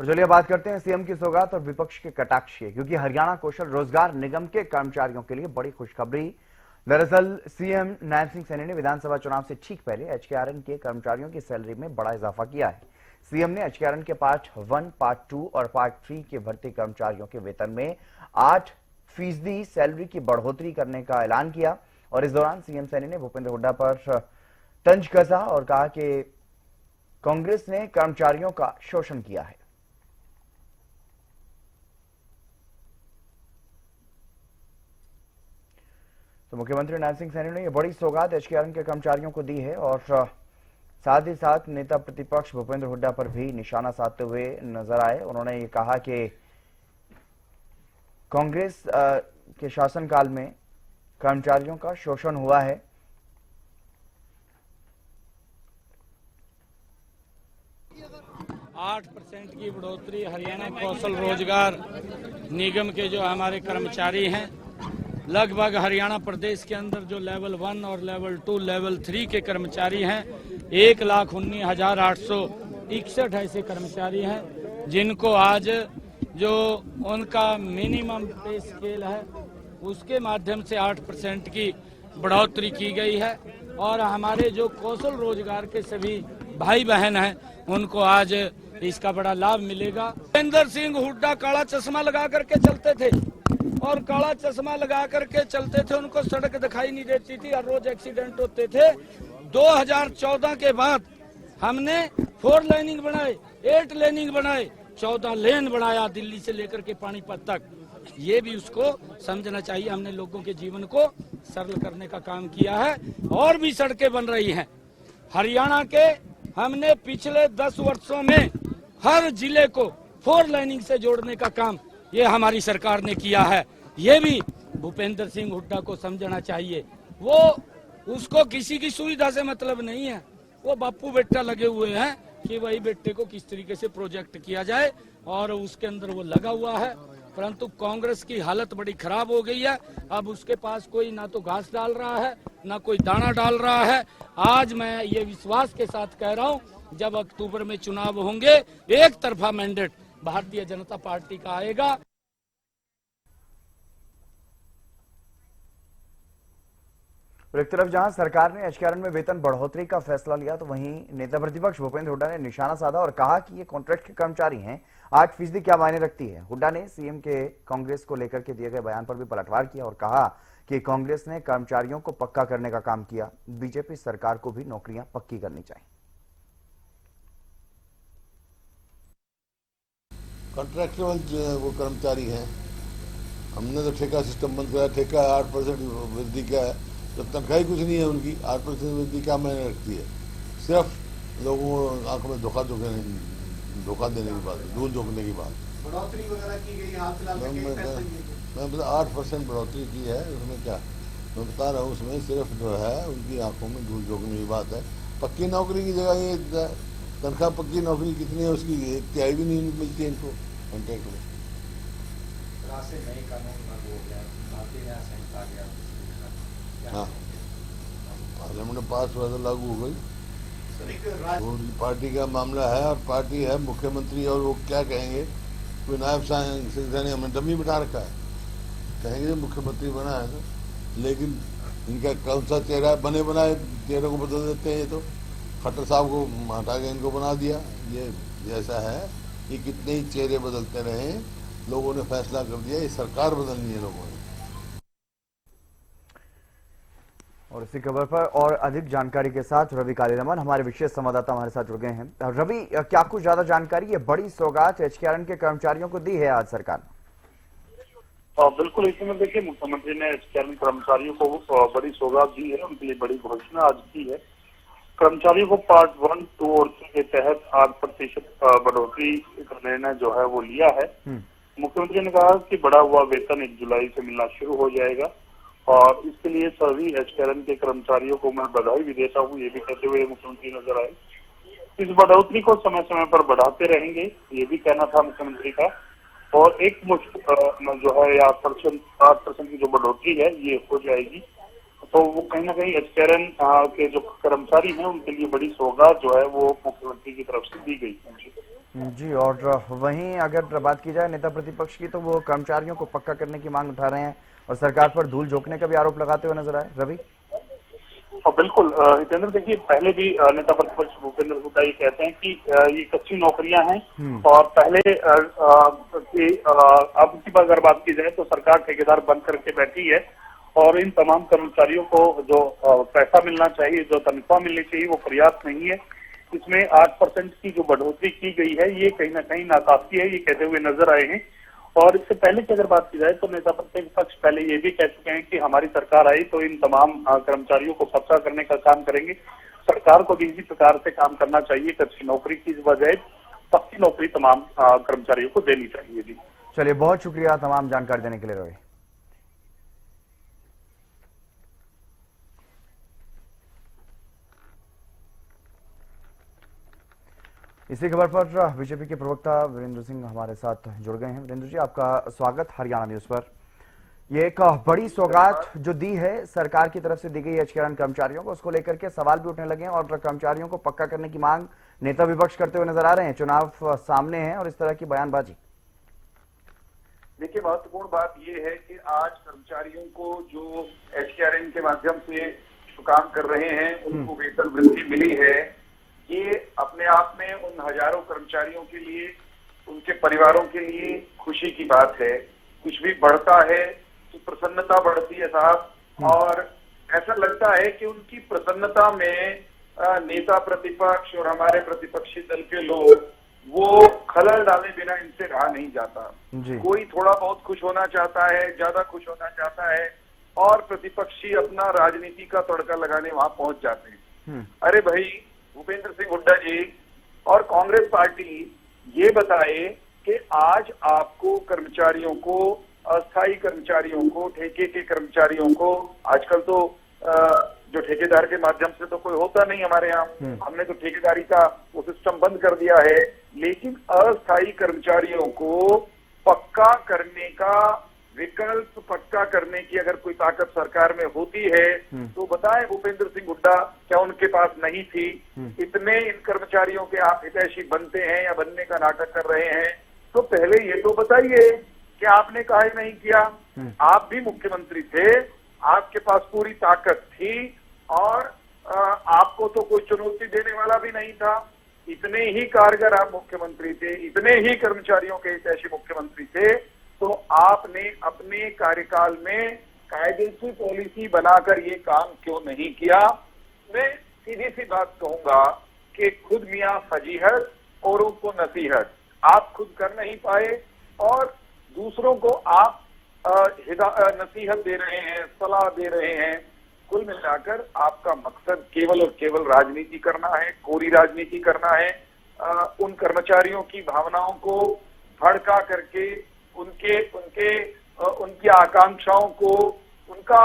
और चलिए बात करते हैं सीएम की सौगात और विपक्ष के कटाक्ष की, क्योंकि हरियाणा कौशल रोजगार निगम के कर्मचारियों के लिए बड़ी खुशखबरी। दरअसल सीएम नैन सिंह सैनी ने विधानसभा चुनाव से ठीक पहले एचकेआरएन के कर्मचारियों की सैलरी में बड़ा इजाफा किया है। सीएम ने एचकेआरएन के पार्ट 1, पार्ट 2 और पार्ट 3 के भर्ती कर्मचारियों के वेतन में 8% सैलरी की बढ़ोतरी करने का ऐलान किया। और इस दौरान सीएम सैनी ने भूपेंद्र हुड्डा पर तंज कसा और कहा कि कांग्रेस ने कर्मचारियों का शोषण किया है। तो मुख्यमंत्री नैन सिंह सैनी ने यह बड़ी सौगात एचकेआरएन के कर्मचारियों को दी है और साथ ही साथ नेता प्रतिपक्ष भूपेंद्र हुड्डा पर भी निशाना साधते हुए नजर आए। उन्होंने ये कहा कि कांग्रेस के शासनकाल में कर्मचारियों का शोषण हुआ है। आठ % की बढ़ोतरी हरियाणा कौशल रोजगार निगम के जो हमारे कर्मचारी हैं, लगभग हरियाणा प्रदेश के अंदर जो लेवल 1 और लेवल 2, लेवल 3 के कर्मचारी हैं, 1,19,861 ऐसे कर्मचारी हैं जिनको आज जो उनका मिनिमम पे स्केल है उसके माध्यम से 8% की बढ़ोतरी की गई है। और हमारे जो कौशल रोजगार के सभी भाई बहन हैं उनको आज इसका बड़ा लाभ मिलेगा। भूपेंद्र सिंह हुड्डा काला चश्मा लगा करके चलते थे और काला चश्मा लगा करके चलते थे, उनको सड़क दिखाई नहीं देती थी, हर रोज एक्सीडेंट होते थे। 2014 के बाद हमने 4 लेनिंग बनाए, 8 लेनिंग बनाए, 14 लेन बनाया दिल्ली से लेकर के पानीपत तक। ये भी उसको समझना चाहिए, हमने लोगों के जीवन को सरल करने का काम किया है। और भी सड़कें बन रही हैं हरियाणा के। हमने पिछले 10 वर्षों में हर जिले को 4 लेनिंग से जोड़ने का काम ये हमारी सरकार ने किया है। ये भी भूपेंद्र सिंह हुड्डा को समझना चाहिए। वो उसको किसी की सुविधा से मतलब नहीं है, वो बापू बेटा लगे हुए हैं कि वही बेटे को किस तरीके से प्रोजेक्ट किया जाए और उसके अंदर वो लगा हुआ है। परंतु कांग्रेस की हालत बड़ी खराब हो गई है। अब उसके पास कोई ना तो घास डाल रहा है ना कोई दाना डाल रहा है। आज मैं ये विश्वास के साथ कह रहा हूँ, जब अक्टूबर में चुनाव होंगे एक तरफा मैंडेट भारतीय जनता पार्टी का आएगा। और एक तरफ जहां सरकार ने एचकेआरएन में वेतन बढ़ोतरी का फैसला लिया, तो वहीं नेता प्रतिपक्ष भूपेंद्र हुड्डा ने निशाना साधा और कहा कि ये कॉन्ट्रैक्ट के कर्मचारी हैं, 8% क्या मायने रखती है। हुड्डा ने सीएम के कांग्रेस को लेकर के दिए गए बयान पर भी पलटवार किया और कहा कि कांग्रेस ने कर्मचारियों को पक्का करने का काम किया, बीजेपी सरकार को भी नौकरियां पक्की करनी चाहिए। कॉन्ट्रैक्चुअल वो कर्मचारी हैं, हमने तो ठेका सिस्टम बंद कराया। ठेका 8% वृद्धि का है, तो तनख्वाही कुछ नहीं है उनकी। 8% वृद्धि क्या मायने रखती है? सिर्फ लोगों को आंखों में धोखा देने की बात, धूल झोंकने की बात। बढ़ोतरी वगैरह की गई, मैं बता 8% बढ़ोतरी की है, उसमें क्या मैं बता रहा हूँ, उसमें सिर्फ जो है उनकी आंखों में धूल झोंकने की बात है। पक्की नौकरी की जगह ये तनख्वाह, पक्की नौकरी कितनी है उसकी 1/3 भी नहीं मिलती है इनको कॉन्ट्रैक्ट में। हाँ, पार्लियामेंट में पास हुआ तो लागू हो गई। पार्टी का मामला है और पार्टी है मुख्यमंत्री, और वो क्या कहेंगे, कोई नायब सिंह सैनी हमने डमी बिठा रखा है, कहेंगे मुख्यमंत्री बना है तो। लेकिन इनका कौन सा चेहरा बने बनाए चेहरे को बदल देते हैं। ये तो खट्टर साहब को हटा के इनको बना दिया। ये जैसा है कि कितने ही चेहरे बदलते रहे, लोगों ने फैसला कर दिया ये सरकार बदलनी है लोगों ने। और इसी खबर पर और अधिक जानकारी के साथ रवि कालीरमन हमारे विशेष संवाददाता हमारे साथ जुड़ गए हैं। रवि, क्या कुछ ज्यादा जानकारी, ये बड़ी सौगात एचकेआरएन के कर्मचारियों को दी है आज सरकार ने? बिल्कुल, इसी में देखिए मुख्यमंत्री ने एचकेआरएन कर्मचारियों को बड़ी सौगात दी है, उनके लिए बड़ी घोषणा आज की है। कर्मचारियों को पार्ट 1, 2 और 3 के तहत 8% बढ़ोतरी का निर्णय जो है वो लिया है। मुख्यमंत्री ने कहा कि बढ़ा हुआ वेतन 1 जुलाई से मिलना शुरू हो जाएगा और इसके लिए सभी एचकेआरएन के कर्मचारियों को मैं बधाई भी देता हूँ, ये भी कहते हुए मुख्यमंत्री नजर आए। इस बढ़ोतरी को समय समय पर बढ़ाते रहेंगे, ये भी कहना था मुख्यमंत्री का। और एक मुश्त जो है 8% की जो बढ़ोतरी है ये हो जाएगी, तो वो कहीं ना कहीं एचकेआरएन के जो कर्मचारी हैं उनके लिए बड़ी सौगात जो है वो मुख्यमंत्री की तरफ से दी गई है। जी, और वहीं अगर बात की जाए नेता प्रतिपक्ष की, तो वो कर्मचारियों को पक्का करने की मांग उठा रहे हैं और सरकार पर धूल झोंकने का भी आरोप लगाते हुए नजर आए। रवि। और बिल्कुल हितेंद्र, देखिए पहले भी नेता प्रतिपक्ष भूपेंद्र हुड्डा ये कहते हैं कि ये कच्ची नौकरियां हैं और पहले अब की अगर बात की जाए तो सरकार ठेकेदार बंद करके बैठी है और इन तमाम कर्मचारियों को जो पैसा मिलना चाहिए, जो तनख्वाह मिलनी चाहिए, वो पर्याप्त नहीं है। इसमें 8% की जो बढ़ोतरी की गई है ये कहीं ना कहीं नाकाफी है, ये कहते हुए नजर आए हैं। और इससे पहले की अगर बात की जाए तो नेता प्रतिपक्ष पहले ये भी कह चुके हैं कि हमारी सरकार आई तो इन तमाम कर्मचारियों को पक्का करने का काम करेंगे। सरकार को भी इसी प्रकार से काम करना चाहिए, कच्ची नौकरी की बजाय पक्की नौकरी तमाम कर्मचारियों को देनी चाहिए। जी चलिए, बहुत शुक्रिया तमाम जानकारी देने के लिए रवि। इसी खबर पर बीजेपी के प्रवक्ता वीरेंद्र सिंह हमारे साथ जुड़ गए हैं। वीरेंद्र जी, आपका स्वागत हरियाणा न्यूज पर। ये एक बड़ी सौगात जो दी है सरकार की तरफ से दी गई एचकेआरएन कर्मचारियों को, उसको लेकर के सवाल भी उठने लगे हैं और कर्मचारियों को पक्का करने की मांग नेता विपक्ष करते हुए नजर आ रहे हैं। चुनाव सामने है और इस तरह की बयानबाजी। देखिए, महत्वपूर्ण बात यह है कि आज कर्मचारियों को जो एचकेआरएन के माध्यम से जो काम कर रहे हैं उनको वेतन वृद्धि मिली है। ये अपने आप में उन हजारों कर्मचारियों के लिए, उनके परिवारों के लिए खुशी की बात है। कुछ भी बढ़ता है तो प्रसन्नता बढ़ती है साहब, और ऐसा लगता है कि उनकी प्रसन्नता में नेता प्रतिपक्ष और हमारे प्रतिपक्षी दल के लोग वो खलल डाले बिना इनसे रहा नहीं जाता। कोई थोड़ा बहुत खुश होना चाहता है, ज्यादा खुश होना चाहता है, और प्रतिपक्षी अपना राजनीति का तड़का लगाने वहां पहुंच जाते हैं। अरे भाई, भूपेंद्र सिंह हुड्डा जी और कांग्रेस पार्टी ये बताए कि आज आपको कर्मचारियों को, अस्थायी कर्मचारियों को, ठेके के कर्मचारियों को, आजकल तो जो ठेकेदार के माध्यम से तो कोई होता नहीं हमारे यहाँ, हमने तो ठेकेदारी का वो सिस्टम बंद कर दिया है, लेकिन अस्थायी कर्मचारियों को पक्का करने का विकल्प, पक्का करने की अगर कोई ताकत सरकार में होती है तो बताएं भूपेंद्र सिंह हुड्डा, क्या उनके पास नहीं थी? इतने इन कर्मचारियों के आप हितैषी बनते हैं या बनने का नाटक कर रहे हैं, तो पहले ये तो बताइए कि आपने काहे नहीं किया? आप भी मुख्यमंत्री थे, आपके पास पूरी ताकत थी और आपको तो कोई चुनौती देने वाला भी नहीं था। इतने ही कारगर आप मुख्यमंत्री थे, इतने ही कर्मचारियों के हितैषी मुख्यमंत्री थे, तो आपने अपने कार्यकाल में कायदे की पॉलिसी बनाकर ये काम क्यों नहीं किया? मैं सीधी सी बात कहूंगा कि खुद मियां फजीहत औरों को नसीहत, आप खुद कर नहीं पाए और दूसरों को आप नसीहत दे रहे हैं, सलाह दे रहे हैं। कुल मिलाकर आपका मकसद केवल और केवल राजनीति करना है, कोरी राजनीति करना है। उन कर्मचारियों की भावनाओं को भड़का करके उनकी आकांक्षाओं को, उनका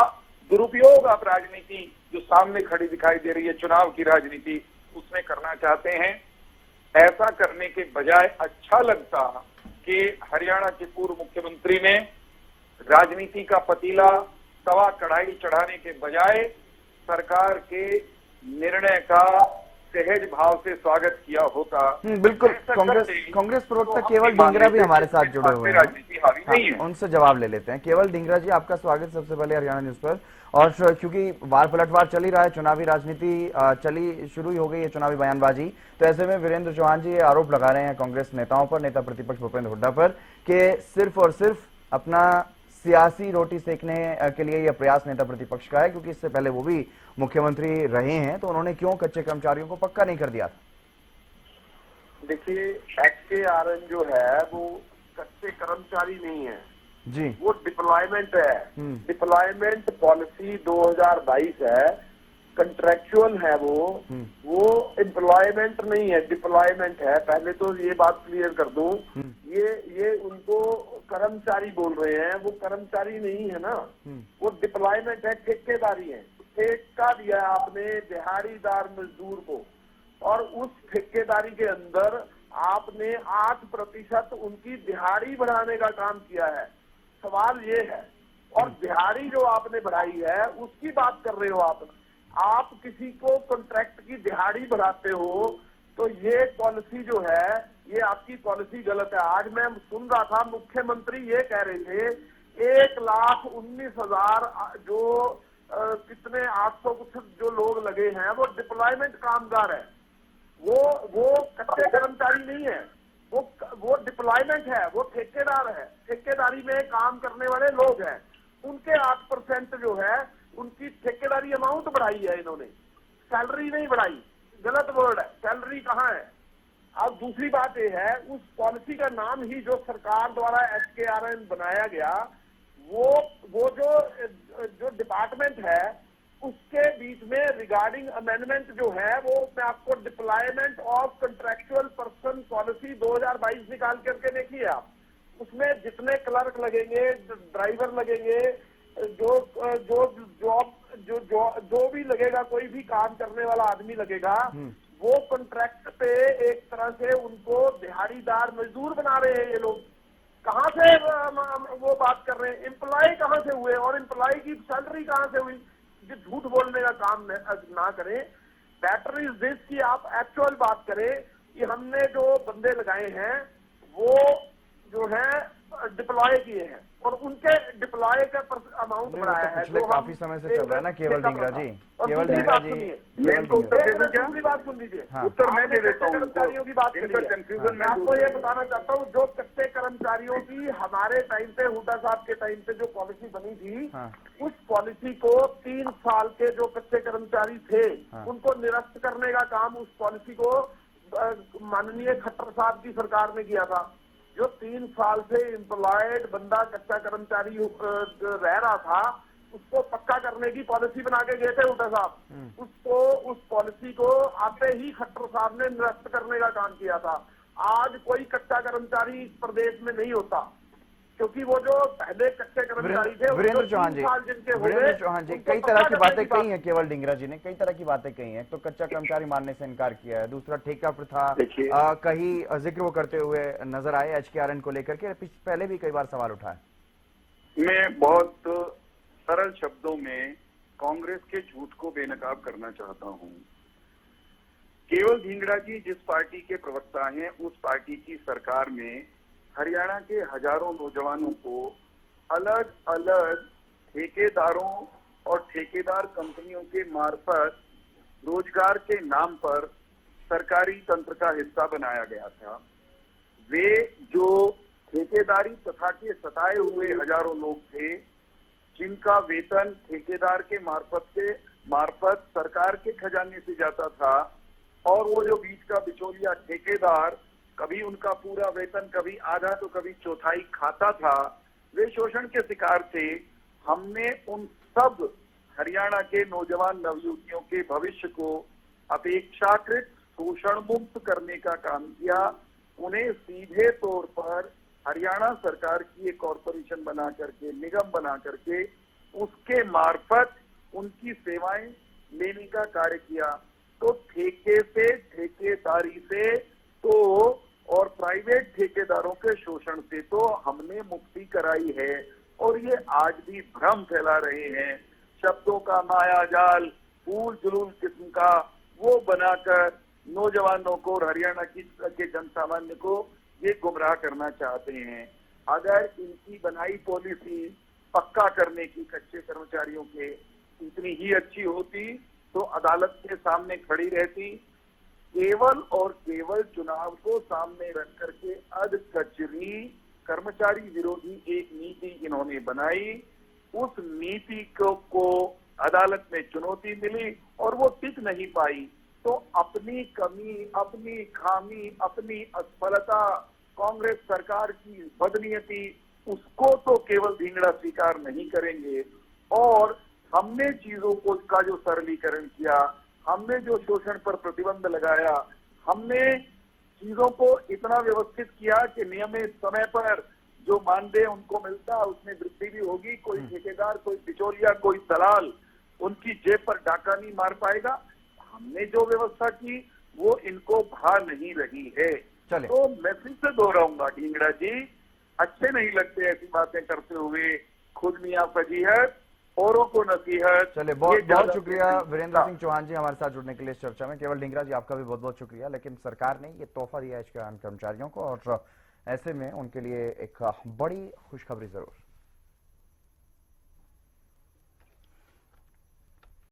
दुरुपयोग आप राजनीति जो सामने खड़ी दिखाई दे रही है, चुनाव की राजनीति, उसमें करना चाहते हैं। ऐसा करने के बजाय अच्छा लगता कि हरियाणा के पूर्व मुख्यमंत्री ने राजनीति का पतीला तवा कढ़ाई चढ़ाने के बजाय सरकार के निर्णय का सहज भाव से स्वागत किया होता। बिल्कुल। कांग्रेस प्रवक्ता केवल डिंगरा भी हमारे साथ जुड़े हुए हैं। राजनीति हावी नहीं है। उनसे जवाब ले लेते हैं। केवल डिंगरा जी, आपका स्वागत सबसे पहले हरियाणा न्यूज पर। और क्योंकि वार पलटवार चल ही रहा है, चुनावी राजनीति शुरू ही हो गई है, चुनावी बयानबाजी, तो ऐसे में वीरेंद्र चौहान जी ये आरोप लगा रहे हैं कांग्रेस नेताओं पर, नेता प्रतिपक्ष भूपेंद्र हुड्डा पर, कि सिर्फ और सिर्फ अपना सियासी रोटी सेकने के लिए यह प्रयास नेता प्रतिपक्ष का है, क्योंकि इससे पहले वो भी मुख्यमंत्री रहे हैं, तो उन्होंने क्यों कच्चे कर्मचारियों को पक्का नहीं कर दिया था? देखिए, एचकेआरएन जो है वो कच्चे कर्मचारी नहीं है जी, वो डिप्लॉयमेंट है। डिप्लॉयमेंट पॉलिसी 2022 है, कंट्रेक्चुअल है वो एम्प्लॉयमेंट नहीं है, डिप्लॉयमेंट है। पहले तो ये बात क्लियर कर दूं, ये उनको कर्मचारी बोल रहे हैं, वो कर्मचारी नहीं है ना, वो डिप्लॉयमेंट है, ठेकेदारी है। ठेका दिया आपने दिहाड़ीदार मजदूर को, और उस ठेकेदारी के अंदर आपने 8% उनकी दिहाड़ी बढ़ाने का काम किया है। सवाल ये है, और दिहाड़ी जो आपने बढ़ाई है उसकी बात कर रहे हो आप किसी को कॉन्ट्रैक्ट की दिहाड़ी बढ़ाते हो, तो ये पॉलिसी जो है ये आपकी पॉलिसी गलत है। आज मैं सुन रहा था मुख्यमंत्री ये कह रहे थे 1,19,000 जो कितने 800 कुछ जो लोग लगे हैं वो डिप्लॉयमेंट कामगार है, वो कच्चे कर्मचारी नहीं है, वो डिप्लॉयमेंट है, वो ठेकेदार है, ठेकेदारी में काम करने वाले लोग हैं। उनके 8% जो है उनकी ठेकेदारी अमाउंट बढ़ाई है इन्होंने, सैलरी नहीं बढ़ाई, गलत वर्ड है, सैलरी कहाँ है। अब दूसरी बात यह है उस पॉलिसी का नाम ही जो सरकार द्वारा HKRN बनाया गया, वो जो डिपार्टमेंट है उसके बीच में रिगार्डिंग अमेंडमेंट जो है वो मैं आपको deployment of contractual person policy 2022 निकाल करके देखिए आप। उसमें जितने क्लर्क लगेंगे, ड्राइवर लगेंगे, जो भी लगेगा, कोई भी काम करने वाला आदमी लगेगा, वो कॉन्ट्रैक्ट पे एक तरह से उनको दिहाड़ीदार मजदूर बना रहे हैं ये लोग। कहां से वो बात कर रहे हैं, एम्प्लॉय कहां से हुए और एम्प्लॉय की सैलरी कहां से हुई। झूठ बोलने का काम ना करें। बेटर इज दिस कि आप एक्चुअल बात करें कि हमने जो बंदे लगाए हैं वो जो है डिप्लॉय किए हैं और उनके डिप्लॉय का अमाउंट बढ़ाया है। पिछले काफी समय से चल रहा है ना केवल ढींगरा जी, केवल ढींग्रा जी, दूसरी बात सुन लीजिए, उत्तर मैं दे देता हूँ। कर्मचारियों की बात करिए, मैं आपको ये बताना चाहता हूँ जो कच्चे कर्मचारियों की हमारे टाइम पे, हुड्डा साहब के टाइम पे जो पॉलिसी बनी थी, उस पॉलिसी को 3 साल के जो कच्चे कर्मचारी थे उनको निरस्त करने का काम उस पॉलिसी को माननीय खट्टर साहब की सरकार ने किया था। जो 3 साल से एम्प्लॉयड बंदा कच्चा कर्मचारी रह रहा था उसको पक्का करने की पॉलिसी बना के गए थे हुड्डा साहब। उस पॉलिसी को आते ही खट्टर साहब ने निरस्त करने का काम किया था। आज कोई कच्चा कर्मचारी इस प्रदेश में नहीं होता क्योंकि वो जो पहले कच्चे कर्मचारी थे वीरेंद्र चौहान जी कई तरह की बातें कही हैं, केवल ढींग्रा जी ने कई तरह की बातें कही हैं। तो कच्चा कर्मचारी मानने से इनकार किया है, दूसरा ठेका प्रथा कहीं जिक्र वो करते हुए नजर आए HKRN को लेकर के, पहले भी कई बार सवाल उठाए। मैं बहुत सरल शब्दों में कांग्रेस के झूठ को बेनकाब करना चाहता हूं। केवल ढींगरा जी जिस पार्टी के प्रवक्ता हैं उस पार्टी की सरकार में हरियाणा के हजारों नौजवानों को अलग अलग ठेकेदारों और ठेकेदार कंपनियों के मार्फत रोजगार के नाम पर सरकारी तंत्र का हिस्सा बनाया गया था। वे जो ठेकेदारी प्रथा के सताए हुए हजारों लोग थे जिनका वेतन ठेकेदार के मार्फत सरकार के खजाने से जाता था और वो जो बीच का बिचौलिया ठेकेदार कभी उनका पूरा वेतन, कभी आधा तो कभी चौथाई खाता था, वे शोषण के शिकार थे। हमने उन सब हरियाणा के नौजवान नवयुवतियों के भविष्य को अपेक्षाकृत शोषण मुक्त करने का काम किया। उन्हें सीधे तौर पर हरियाणा सरकार की एक कॉरपोरेशन बना करके, निगम बना करके उसके मार्फत उनकी सेवाएं लेने का कार्य किया। तो ठेके से, ठेकेदारी से तो और प्राइवेट ठेकेदारों के शोषण से तो हमने मुक्ति कराई है और ये आज भी भ्रम फैला रहे हैं। शब्दों का माया जाल, फूल जुलूल किस्म का वो बनाकर नौजवानों को और हरियाणा के जनसामान्य को ये गुमराह करना चाहते हैं। अगर इनकी बनाई पॉलिसी पक्का करने की कच्चे कर्मचारियों के इतनी ही अच्छी होती तो अदालत के सामने खड़ी रहती। केवल और केवल चुनाव को सामने रख करके अध कचरी कर्मचारी विरोधी एक नीति इन्होंने बनाई। उस नीति को अदालत में चुनौती मिली और वो टिक नहीं पाई। तो अपनी कमी, अपनी खामी, अपनी असफलता, कांग्रेस सरकार की बदनीयती, उसको तो केवल ढींगरा स्वीकार नहीं करेंगे। और हमने चीजों को का जो सरलीकरण किया, हमने जो शोषण पर प्रतिबंध लगाया, हमने चीजों को इतना व्यवस्थित किया कि नियमित समय पर जो मानदेय उनको मिलता उसमें वृद्धि भी होगी। कोई ठेकेदार, कोई बिचौलिया, कोई दलाल उनकी जेब पर डाका नहीं मार पाएगा। हमने जो व्यवस्था की वो इनको भा नहीं रही है। तो मैं फिर से दोहराऊंगा, ढींगरा जी अच्छे नहीं लगते ऐसी बातें करते हुए। खुद मियां फजीहत औरों को नसीहत। चलिए, ये बहुत ज्यादा बहुत शुक्रिया वीरेंद्र सिंह हाँ। चौहान जी हमारे साथ जुड़ने के लिए इस चर्चा में। केवल ढींगरा जी, आपका भी बहुत बहुत शुक्रिया। लेकिन सरकार ने ये तोहफा दिया है एचकेआरएन कर्मचारियों को, और ऐसे में उनके लिए एक बड़ी खुशखबरी जरूर।